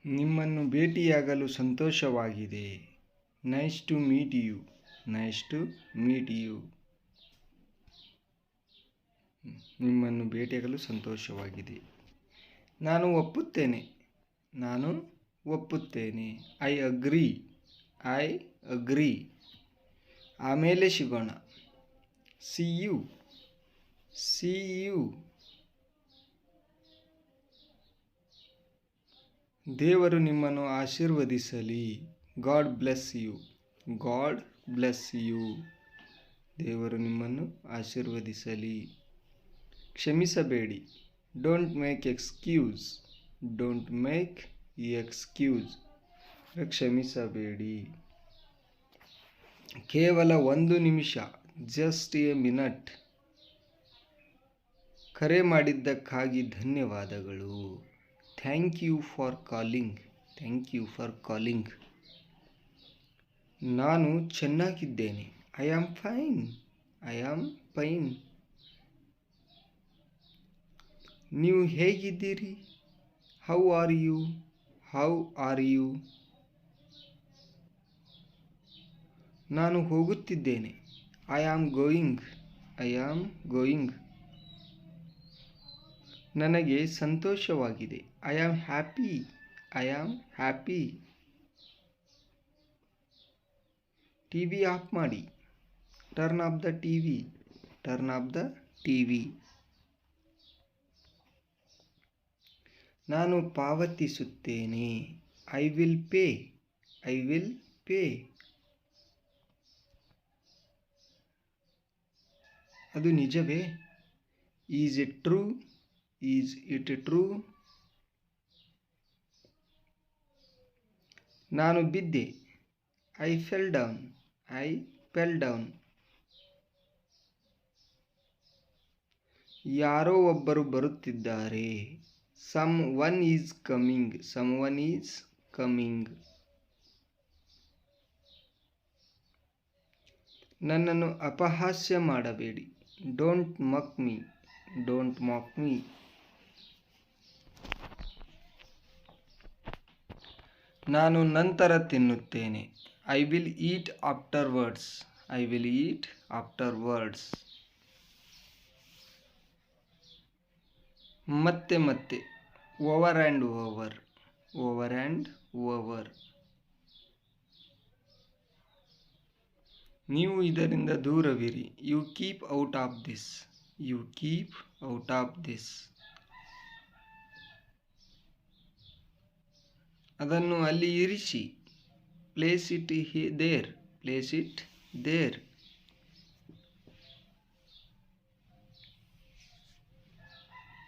ನಿಮ್ಮನ್ನು ಭೇಟಿಯಾಗಲು ಸಂತೋಷವಾಗಿದೆ. Nice to meet you. Nice to meet you. ನಿಮ್ಮನ್ನು ಭೇಟಿಯಾಗಲು ಸಂತೋಷವಾಗಿದೆ. ನಾನು ಒಪ್ಪುತ್ತೇನೆ. ನಾನು ಒಪ್ಪುತ್ತೇನೆ. I agree. I agree. ಆಮೇಲೆ ಸಿಗೋಣ. See you. See you. ದೇವರು ನಿಮ್ಮನ್ನು ಆಶೀರ್ವದಿಸಲಿ. God bless you. God bless you. ದೇವರು ನಿಮ್ಮನ್ನು ಆಶೀರ್ವದಿಸಲಿ. ಕ್ಷಮಿಸಬೇಡಿ. Don't make excuse. Don't make excuse. ಕ್ಷಮಿಸಬೇಡಿ. ಕೇವಲ 1 ನಿಮಿಷ. Just a minute. ಕರೆ ಮಾಡಿದ್ದಕ್ಕಾಗಿ ಧನ್ಯವಾದಗಳು. Thank you for calling. Thank you for calling. ನಾನು ಚೆನ್ನಾಗಿದ್ದೇನೆ. I am fine. I am fine. ನೀವು ಹೇಗಿದ್ದೀರಿ? How are you? How are you? ನಾನು ಹೋಗುತ್ತಿದ್ದೇನೆ. I am going. I am going. ನನಗೆ ಸಂತೋಷವಾಗಿದೆ. I am happy. I am happy. TV off ಮಾಡಿ. Turn off the TV. Turn off the TV. ನಾನು ಪಾವತಿಸುತ್ತೇನೆ. I will pay. I will pay. ಅದು ನಿಜವೇ? Is it true? Is it true? ನಾನು ಬಿದ್ದೆ. I fell down. I fell down. ಯಾರೋ ಒಬ್ಬರು ಬರುತ್ತಿದ್ದಾರೆ. Someone is coming. Some one is coming. ನನ್ನನ್ನು ಅಪಹಾಸ್ಯ ಮಾಡಬೇಡಿ. Don't mock me. Don't mock me. ನಾನು ನಂತರ ತಿನ್ನುತ್ತೇನೆ. I will eat afterwards. I will eat afterwards. ಮತ್ತೆ ಮತ್ತೆ. Over and over. Over and over. ನೀವು ಇದರಿಂದ ದೂರವಿರಿ. You keep out of this. You keep out of this. ಅದನ್ನು ಅಲ್ಲಿ ಇರಿಸಿ. Place it there. Place it there.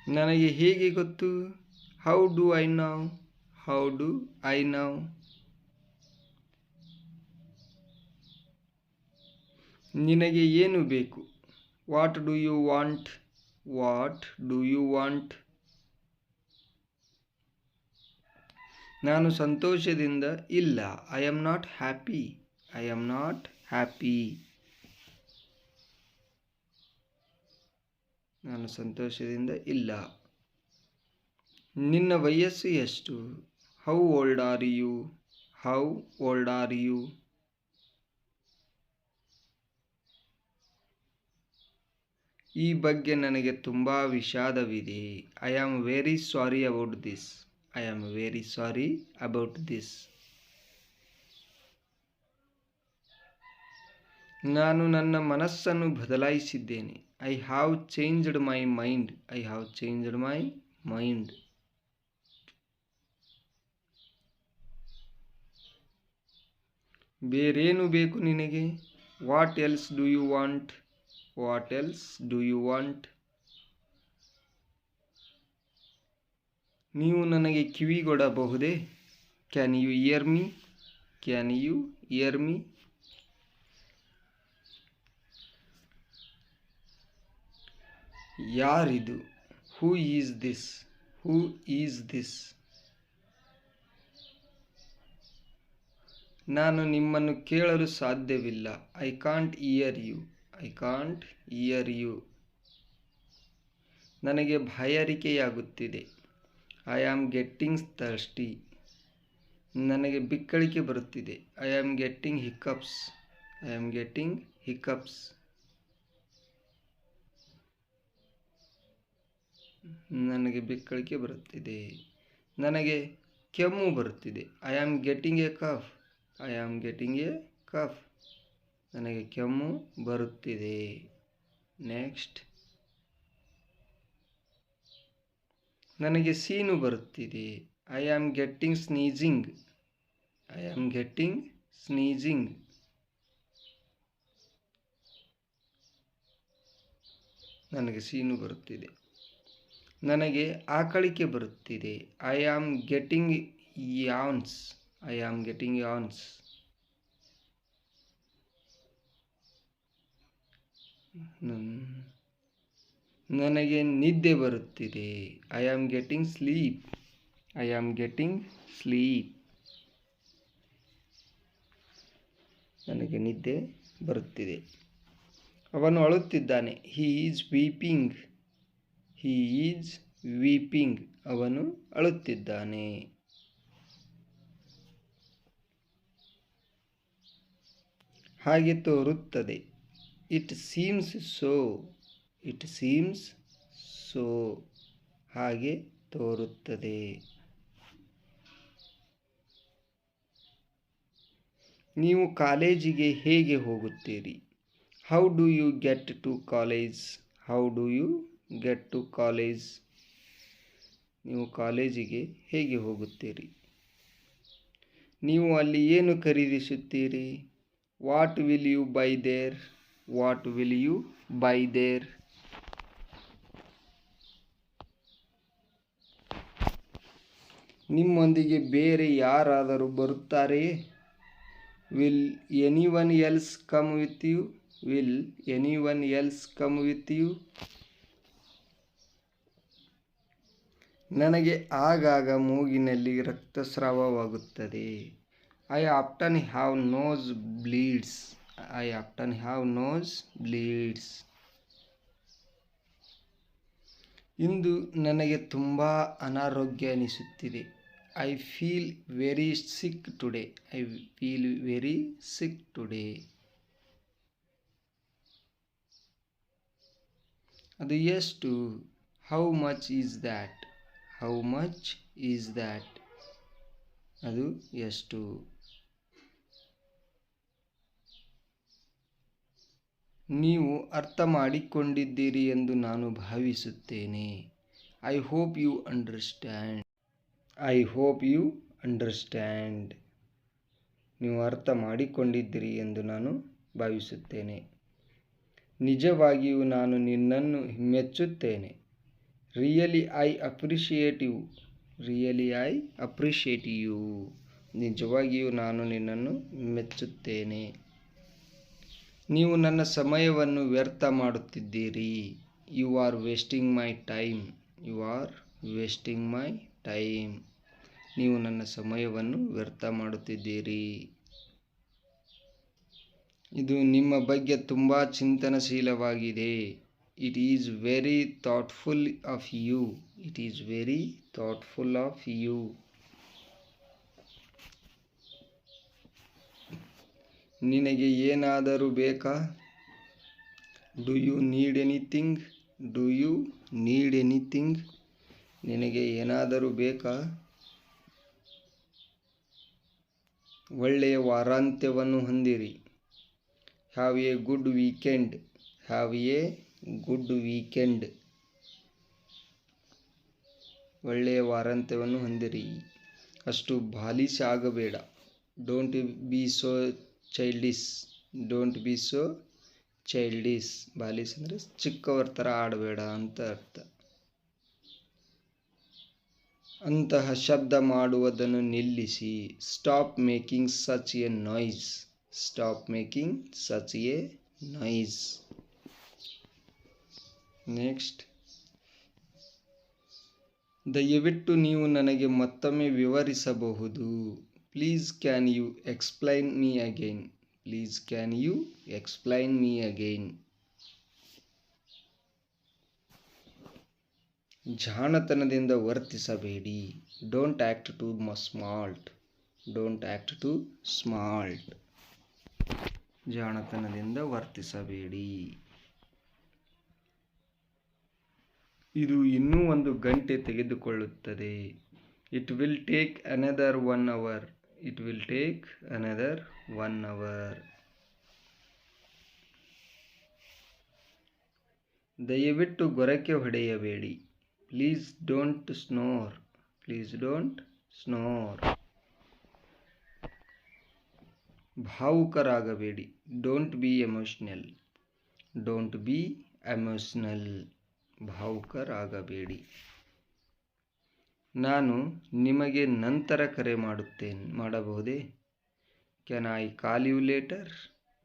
ನನಗೆ ಹೇಗೆ ಗೊತ್ತು? How do I know? How do I know? ನಿನಗೆ ಏನು ಬೇಕು? What do you want? What do you want? ನಾನು ಸಂತೋಷದಿಂದ ಇಲ್ಲ. I am not happy. I am not happy. ನಾನು ಸಂತೋಷದಿಂದ ಇಲ್ಲ. ನಿನ್ನ ವಯಸ್ಸು ಎಷ್ಟು? How old are you? How old are you? ಈ ಬಗ್ಗೆ ನನಗೆ ತುಂಬ ವಿಷಾದವಿದೆ. I am very sorry about this. I am very sorry about this. ನಾನು ನನ್ನ ಮನಸ್ಸನ್ನು ಬದಲಾಯಿಸಿದ್ದೇನೆ. I have changed my mind. I have changed my mind. ಬೇರೇನು ಬೇಕು ನಿನಗೆ? What else do you want? What else do you want? ನೀವು ನನಗೆ ಕಿವಿಗೊಡಬಹುದೇ? Can you hear me? Can you hear me? ಯಾರಿದು? Who is this? Who is this? ನಾನು ನಿಮ್ಮನ್ನು ಕೇಳಲು ಸಾಧ್ಯವಿಲ್ಲ. I can't hear you. I can't hear you. ನನಗೆ ಬಾಯಾರಿಕೆಯಾಗುತ್ತಿದೆ. I am getting thirsty. ನನಗೆ ಬಿಕ್ಕಳಿಕೆ ಬರುತ್ತಿದೆ. I am getting hiccups. I am getting hiccups. ನನಗೆ ಬಿಕ್ಕಳಿಕೆ ಬರುತ್ತಿದೆ. ನನಗೆ ಕೆಮ್ಮು ಬರುತ್ತಿದೆ. I am getting a cough. I am getting a cough. ನನಗೆ ಕೆಮ್ಮು ಬರುತ್ತಿದೆ. ನೆಕ್ಸ್ಟ್. ನನಗೆ ಸೀನು ಬರುತ್ತಿದೆ. I am getting sneezing. I am getting sneezing. ನನಗೆ ಸೀನು ಬರುತ್ತಿದೆ. ನನಗೆ ಆಕಳಿಕೆ ಬರುತ್ತಿದೆ. I am getting yawns. I am getting yawns. ನನಗೆ ನಿದ್ದೆ ಬರುತ್ತಿದೆ. I am getting sleep. I am getting sleep. ನನಗೆ ನಿದ್ದೆ ಬರುತ್ತಿದೆ. ಅವನು ಅಳುತ್ತಿದ್ದಾನೆ. He is weeping. He is weeping. ಅವನು ಅಳುತ್ತಿದ್ದಾನೆ. ಹಾಗೆ ತೋರುತ್ತದೆ. It seems so. It seems so. ಹಾಗೆ ತೋರುತ್ತದೆ. ನೀವು ಕಾಲೇಜಿಗೆ ಹೇಗೆ ಹೋಗುತ್ತೀರಿ? How do you get to college? How do you get to college? ನೀವು ಕಾಲೇಜಿಗೆ ಹೇಗೆ ಹೋಗುತ್ತೀರಿ? ನೀವು ಅಲ್ಲಿ ಏನು ಖರೀದಿಸುತ್ತೀರಿ? What will you buy there? What will you buy there? ನಿಮ್ಮೊಂದಿಗೆ ಬೇರೆ ಯಾರಾದರೂ ಬರುತ್ತಾರೆಯೇ? Will anyone else come with you? Will anyone else come with you? ನನಗೆ ಆಗಾಗ ಮೂಗಿನಲ್ಲಿ ರಕ್ತಸ್ರಾವವಾಗುತ್ತದೆ. I often have nose bleeds. I often have nose bleeds. ಇಂದು ನನಗೆ ತುಂಬ ಅನಾರೋಗ್ಯ ಅನಿಸುತ್ತಿದೆ. I feel very sick today. I feel very sick today. ಅದು ಎಷ್ಟು? How much is that? How much is that? ಅದು ಎಷ್ಟು? ನೀವು ಅರ್ಥ ಮಾಡಿಕೊಂಡಿದ್ದೀರಿ ಎಂದು ನಾನು ಭಾವಿಸುತ್ತೇನೆ. I hope you understand. I hope you understand. ನೀವು ಅರ್ಥ ಮಾಡಿಕೊಂಡಿದ್ದೀರಿ ಎಂದು ನಾನು ಭಾವಿಸುತ್ತೇನೆ. ನಿಜವಾಗಿಯೂ ನಾನು ನಿನ್ನನ್ನು ಮೆಚ್ಚುತ್ತೇನೆ. Really I appreciate you. Really I appreciate you. ನಿಜವಾಗಿಯೂ ನಾನು ನಿನ್ನನ್ನು ಮೆಚ್ಚುತ್ತೇನೆ. ನೀವು ನನ್ನ ಸಮಯವನ್ನು ವ್ಯರ್ಥ ಮಾಡುತ್ತಿದ್ದೀರಿ. You are wasting my time. You are wasting my time. ನೀವು ನನ್ನ ಸಮಯವನ್ನು ವ್ಯರ್ಥ ಮಾಡುತ್ತಿದ್ದೀರಿ. ಇದು ನಿಮ್ಮ ಬಗ್ಗೆ ತುಂಬ ಚಿಂತನಶೀಲವಾಗಿದೆ. It is very thoughtful of you. It is very thoughtful of you. ನಿನಗೆ ಏನಾದರೂ ಬೇಕಾ? Do you need anything? Do you need anything? ನಿನಗೆ ಏನಾದರೂ ಬೇಕಾ? ಒಳ್ಳೆಯ ವಾರಾಂತ್ಯವನ್ನು ಹೊಂದಿರಿ. Have a good weekend. Have a good weekend. ಒಳ್ಳೆಯ ವಾರಾಂತ್ಯವನ್ನು ಹೊಂದಿರಿ. ಅಷ್ಟು ಬಾಲಿಶ ಆಗಬೇಡ. Don't be so childish. Don't be so childish. ಬಾಲಿಶ್ ಅಂದರೆ ಚಿಕ್ಕವರ ಥರ ಆಡಬೇಡ ಅಂತ ಅರ್ಥ. ಅಂತಹ ಶಬ್ದ ಮಾಡುವುದನ್ನು ನಿಲ್ಲಿಸಿ. Stop making such a noise. Stop making such a noise. Next. ದಯವಿಟ್ಟು ನೀವು ನನಗೆ ಮತ್ತೊಮ್ಮೆ ವಿವರಿಸಬಹುದು. Please can you explain me again. Please can you explain me again. ಜಾಣತನದಿಂದ ವರ್ತಿಸಬೇಡಿ. Don't act too smart. Don't act too smart. ಜಾಣತನದಿಂದ ವರ್ತಿಸಬೇಡಿ. ಇದು ಇನ್ನೂ 1 ಗಂಟೆ ತೆಗೆದುಕೊಳ್ಳುತ್ತದೆ. It will take another 1 hour. It will take another 1 hour. ದಯವಿಟ್ಟು ಗೊರಕೆ ಹೊಡೆಯಬೇಡಿ. Please don't snore. Please don't ಸ್ನೋರ್. ಭಾವುಕರಾಗಬೇಡಿ. Don't be emotional. Don't be emotional. ಭಾವುಕರಾಗಬೇಡಿ. ನಾನು ನಿಮಗೆ ನಂತರ ಕರೆ ಮಾಡಬಹುದೇ? Can I call you later?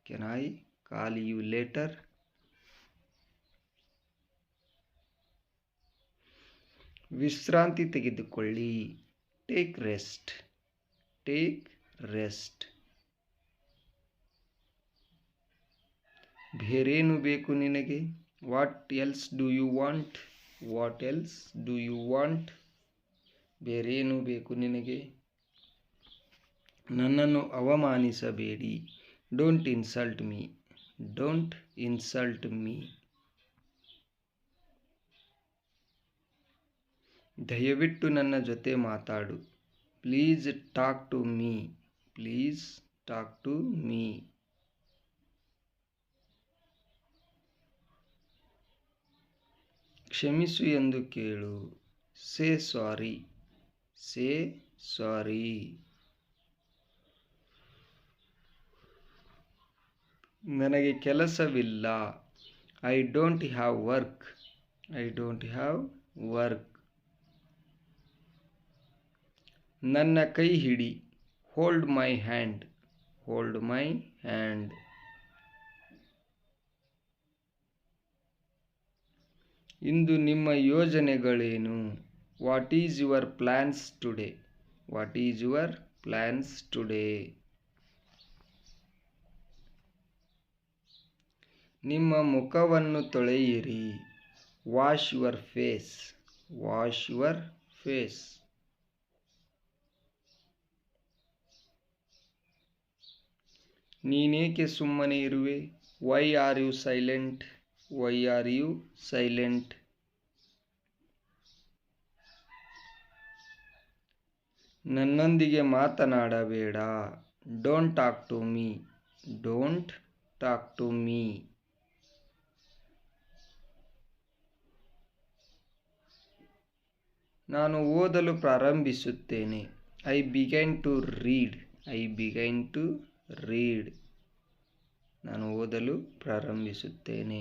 Can I call you later? ವಿಶ್ರಾಂತಿ ತೆಗೆದುಕೊಳ್ಳಿ. Take rest. Take rest. ಬೇರೇನು ಬೇಕು ನಿನಗೆ? What else do you want? What else do you want? ಬೇರೇನು ಬೇಕು ನಿನಗೆ? ನನ್ನನ್ನು ಅವಮಾನಿಸಬೇಡಿ. Don't insult me. Don't insult me. ದಯವಿಟ್ಟು ನನ್ನ ಜೊತೆ ಮಾತಾಡು. Please talk to me. Please talk to me. ಕ್ಷಮಿಸು ಎಂದು ಕೇಳು. ಸೇ ಸಾರಿ. ಸೇ ಸಾರಿ. ನನಗೆ ಕೆಲಸವಿಲ್ಲ. I don't have work. I don't have work. ನನ್ನ ಕೈ ಹಿಡಿ. Hold my hand. Hold my hand. ಇಂದು ನಿಮ್ಮ ಯೋಜನೆಗಳೇನು? What is your plans today? What is your plans today? ನಿಮ್ಮ ಮುಖವನ್ನು ತೊಳೆಯಿರಿ. Wash your face. Wash your face. ನೀನೇಕೆ ಸುಮ್ಮನೆ ಇರುವೆ? Why are you silent? Why are you silent? ನನ್ನೊಂದಿಗೆ ಮಾತನಾಡಬೇಡ. Don't talk to me. Don't talk to me. ನಾನು ಓದಲು ಪ್ರಾರಂಭಿಸುತ್ತೇನೆ. I begin to read. I begin to read. ನಾನು ಓದಲು ಪ್ರಾರಂಭಿಸುತ್ತೇನೆ.